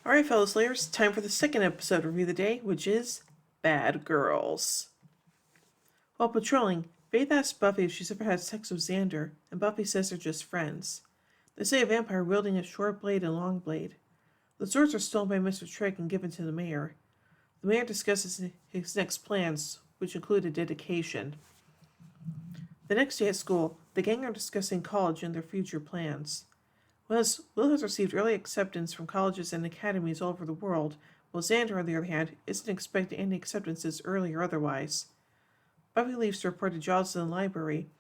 Alright, fellow Slayers, time for the second episode review of the day, which is Bad Girls. While patrolling, Faith asks Buffy if she's ever had sex with Xander, and Buffy says they're just friends. They see a vampire wielding a short blade and long blade. The swords are stolen by Mr. Trick and given to the mayor. The mayor discusses his next plans, which include a dedication. The next day at school, the gang are discussing college and their future plans. Will has received early acceptance from colleges and academies all over the world, while Xander, on the other hand, isn't expecting any acceptances early or otherwise. Buffy leaves to report to Giles in the library,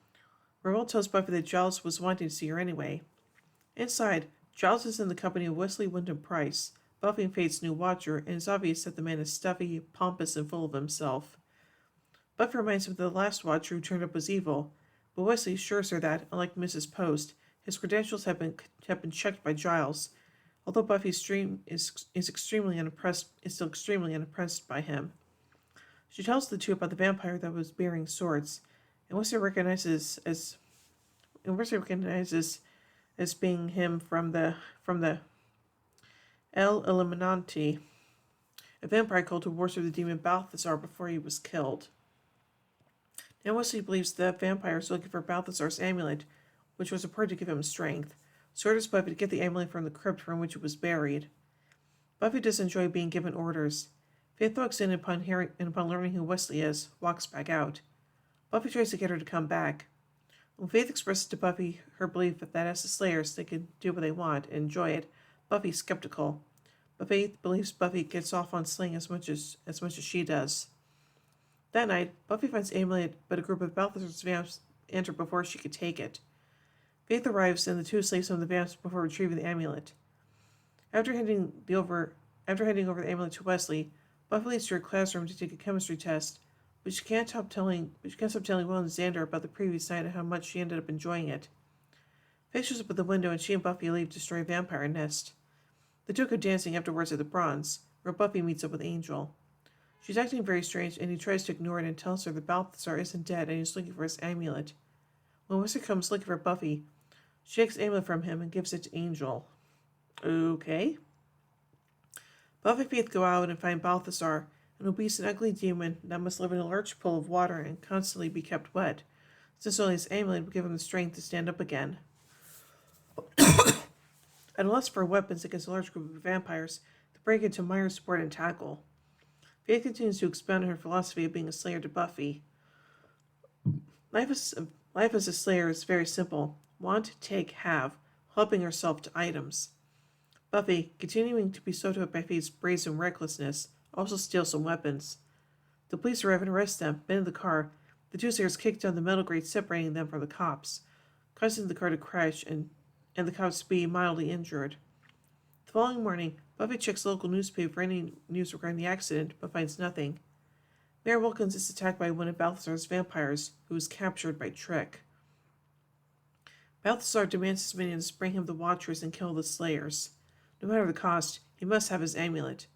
where Will tells Buffy that Giles was wanting to see her anyway. Inside, Giles is in the company of Wesley Wyndham Price, Buffy and Faith's new watcher, and it's obvious that the man is stuffy, pompous, and full of himself. Buffy reminds him that the last watcher who turned up was evil, but Wesley assures her that, unlike Mrs. Post, his credentials have been checked by Giles, although Buffy is still extremely unimpressed by him. She tells the two about the vampire that was bearing swords, and Wesley recognizes as being him from the El Illuminati, a vampire cult who worshipped the demon Balthazar before he was killed. Now Wesley believes the vampire is looking for Balthazar's amulet, which was reported to give him strength, so orders Buffy to get the amulet from the crypt from which it was buried. Buffy does enjoy being given orders. Faith walks in upon learning who Wesley is, walks back out. Buffy tries to get her to come back. When Faith expresses to Buffy her belief that as the Slayers they can do what they want and enjoy it, Buffy's skeptical. But Faith believes Buffy gets off on slaying as much as she does. That night, Buffy finds the amulet, but a group of Balthazar's vamps enter before she could take it. Faith arrives, and the two slay some of the vamps before retrieving the amulet. After handing over the amulet to Wesley, Buffy leads to her classroom to take a chemistry test, but she can't stop telling Will and Xander about the previous night and how much she ended up enjoying it. Faith shows up at the window, and she and Buffy leave to destroy a vampire nest. The two go dancing afterwards at the Bronze, where Buffy meets up with Angel. She's acting very strange, and he tries to ignore it and tells her that Balthazar isn't dead and he's looking for his amulet. When Wesley comes looking for Buffy, she takes the amulet from him and gives it to Angel. Okay. Buffy and Faith go out and find Balthazar, an obese and ugly demon that must live in a large pool of water and constantly be kept wet, since only his amulet would give him the strength to stand up again. At a loss for weapons against a large group of vampires, they break into Myers' support and tackle. Faith continues to expound on her philosophy of being a slayer to Buffy. Life as a slayer is very simple. Want, take, have, helping herself to items. Buffy, continuing to be swept up by Faith's brazen recklessness, also steals some weapons. The police arrive and arrest them, but in the car, the two slayers kick down the metal grate separating them from the cops, causing the car to crash and the cops to be mildly injured. The following morning, Buffy checks the local newspaper for any news regarding the accident, but finds nothing. Mayor Wilkins is attacked by one of Balthazar's vampires, who is captured by Trick. Balthazar demands his minions bring him the Watchers and kill the Slayers. No matter the cost, he must have his amulet.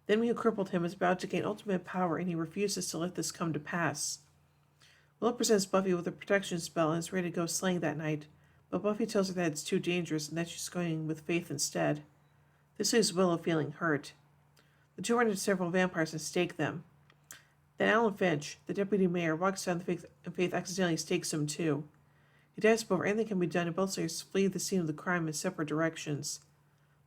The enemy who crippled him is about to gain ultimate power, and he refuses to let this come to pass. Will presents Buffy with a protection spell and is ready to go slaying that night, but Buffy tells her that it's too dangerous and that she's going with Faith instead. This leaves Willow feeling hurt. The two run into several vampires and stake them. Then Alan Finch, the deputy mayor, walks down and Faith accidentally stakes him too. He dies before anything can be done, and both slayers flee the scene of the crime in separate directions.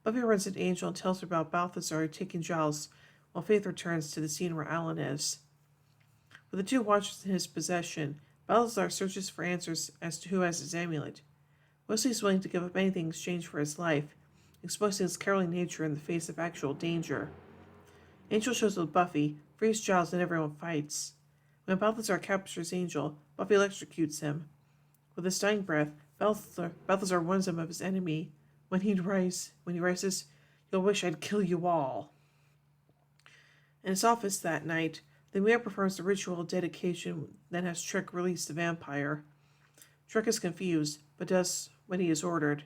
Buffy runs into Angel and tells her about Balthazar taking Giles, while Faith returns to the scene where Alan is. With the two watchers in his possession, Balthazar searches for answers as to who has his amulet. Wesley is willing to give up anything in exchange for his life, exposing his cowardly nature in the face of actual danger. Angel shows up with Buffy, frees Giles, and everyone fights. When Balthazar captures Angel, Buffy electrocutes him. With his dying breath, Balthazar warns him of his enemy. When he rises, you'll wish I'd kill you all. In his office that night, the mayor performs the ritual dedication, then has Trick release the vampire. Trick is confused, but does what he is ordered.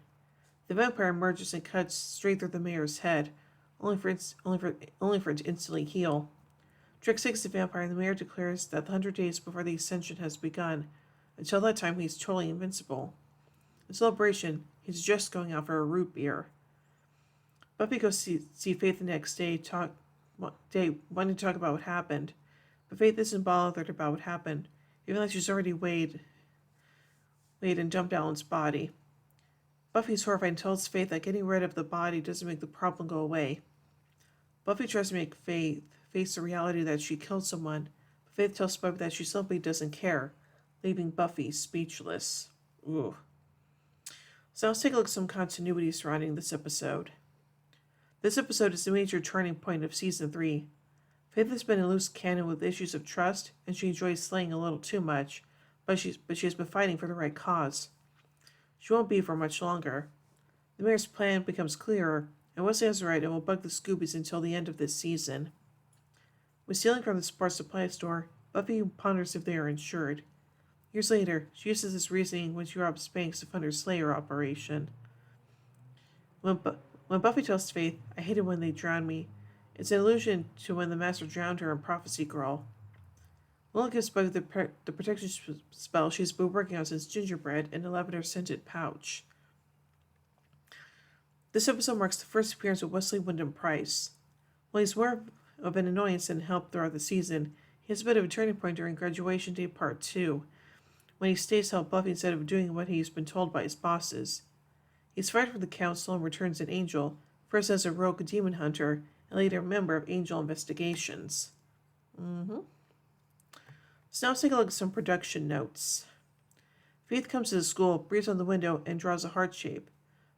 The vampire emerges and cuts straight through the mayor's head, only for it to instantly heal. Trick takes the vampire, and the mayor declares that the 100 days before the ascension has begun. Until that time, he's totally invincible. In celebration, he's just going out for a root beer. Buffy goes see Faith the next day, wanting to talk about what happened. But Faith isn't bothered about what happened, even though she's already weighed and dumped Alan's body. Buffy's horrified and tells Faith that getting rid of the body doesn't make the problem go away. Buffy tries to make Faith face the reality that she killed someone, but Faith tells Buffy that she simply doesn't care, leaving Buffy speechless. Ooh. So let's take a look at some continuity surrounding this episode. This episode is the major turning point of Season 3. Faith has been in loose cannon with issues of trust, and she enjoys slaying a little too much, but she has been fighting for the right cause. She won't be for much longer. The mayor's plan becomes clearer, and Wesley has the right and will bug the Scoobies until the end of this season. When stealing from the sports supply store, Buffy ponders if they are insured. Years later, she uses this reasoning when she robs banks to fund her Slayer operation. When Buffy tells Faith, "I hated when they drowned me," it's an allusion to when the Master drowned her in Prophecy Girl. Willow gives Buffy the protection spell she's been working on since Gingerbread in a lavender-scented pouch. This episode marks the first appearance of Wesley Wyndam-Pryce. While he's more of an annoyance than help throughout the season, he has a bit of a turning point during Graduation Day Part 2, when he stays to help Buffy instead of doing what he's been told by his bosses. He's fired from the council and returns an Angel, first as a rogue demon hunter, and later a member of Angel Investigations. So now let's take a look at some production notes. Faith comes to the school, breathes on the window, and draws a heart shape.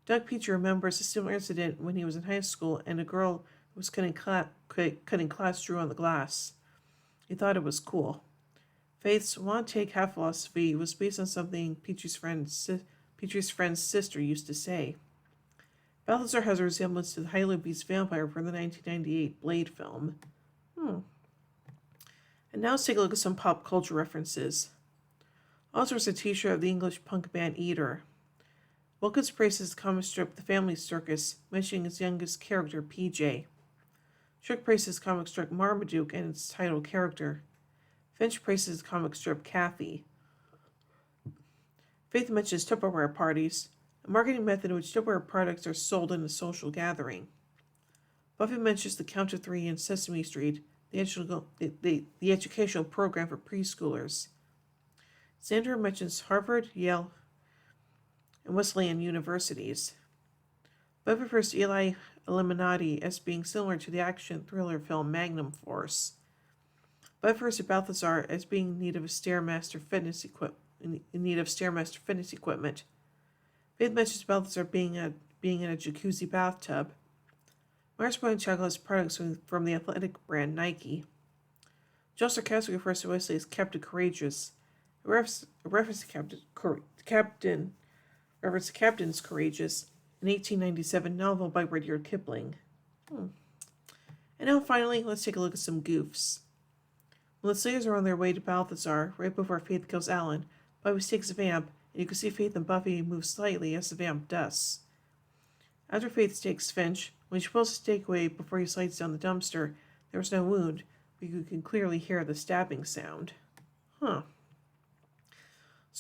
Doug Peach remembers a similar incident when he was in high school, and a girl who was cutting class drew on the glass. He thought it was cool. Faith's "want take half" philosophy was based on something Peach's friend's sister used to say. Balthazar has a resemblance to the highly obese vampire from the 1998 Blade film. And now let's take a look at some pop culture references. Also, is a t-shirt of the English punk band Eater. Wilkins praises the comic strip The Family Circus, mentioning its youngest character, PJ. Shrek praises comic strip Marmaduke and its title character. Finch praises the comic strip Kathy. Faith mentions Tupperware parties, a marketing method in which Tupperware products are sold in a social gathering. Buffy mentions the Count to Three in Sesame Street, the educational program for preschoolers. Sandra mentions Harvard, Yale, and Wesleyan universities. Buffy refers to Eli Illuminati as being similar to the action thriller film Magnum Force. Buffy refers to Balthazar as being in need of Stairmaster fitness equipment. Faith mentions Balthazar being in a jacuzzi bathtub. Mars Point Chocolate has products from the athletic brand Nike. Joe sarcastically refers to Wesley as Captain Courageous, a reference to Captain's Courageous, an 1897 novel by Rudyard Kipling. And now finally, let's take a look at some goofs. When the Slayers are on their way to Balthazar, right before Faith kills Alan, Buffy takes a vamp, and you can see Faith and Buffy move slightly as the vamp does. After Faith stakes Finch, when she pulls the stake away before he slides down the dumpster, there was no wound, but you can clearly hear the stabbing sound. So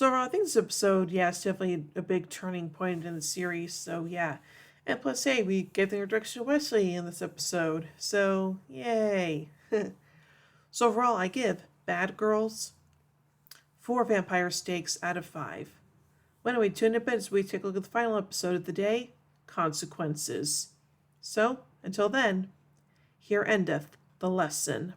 overall, I think this episode, it's definitely a big turning point in the series, so yeah. And plus, hey, we get the introduction to Wesley in this episode, so yay. So overall, I give Bad Girls 4 vampire stakes out of 5. Well, anyway, tune in a bit as we take a look at the final episode of the day, Consequences. So, until then, here endeth the lesson.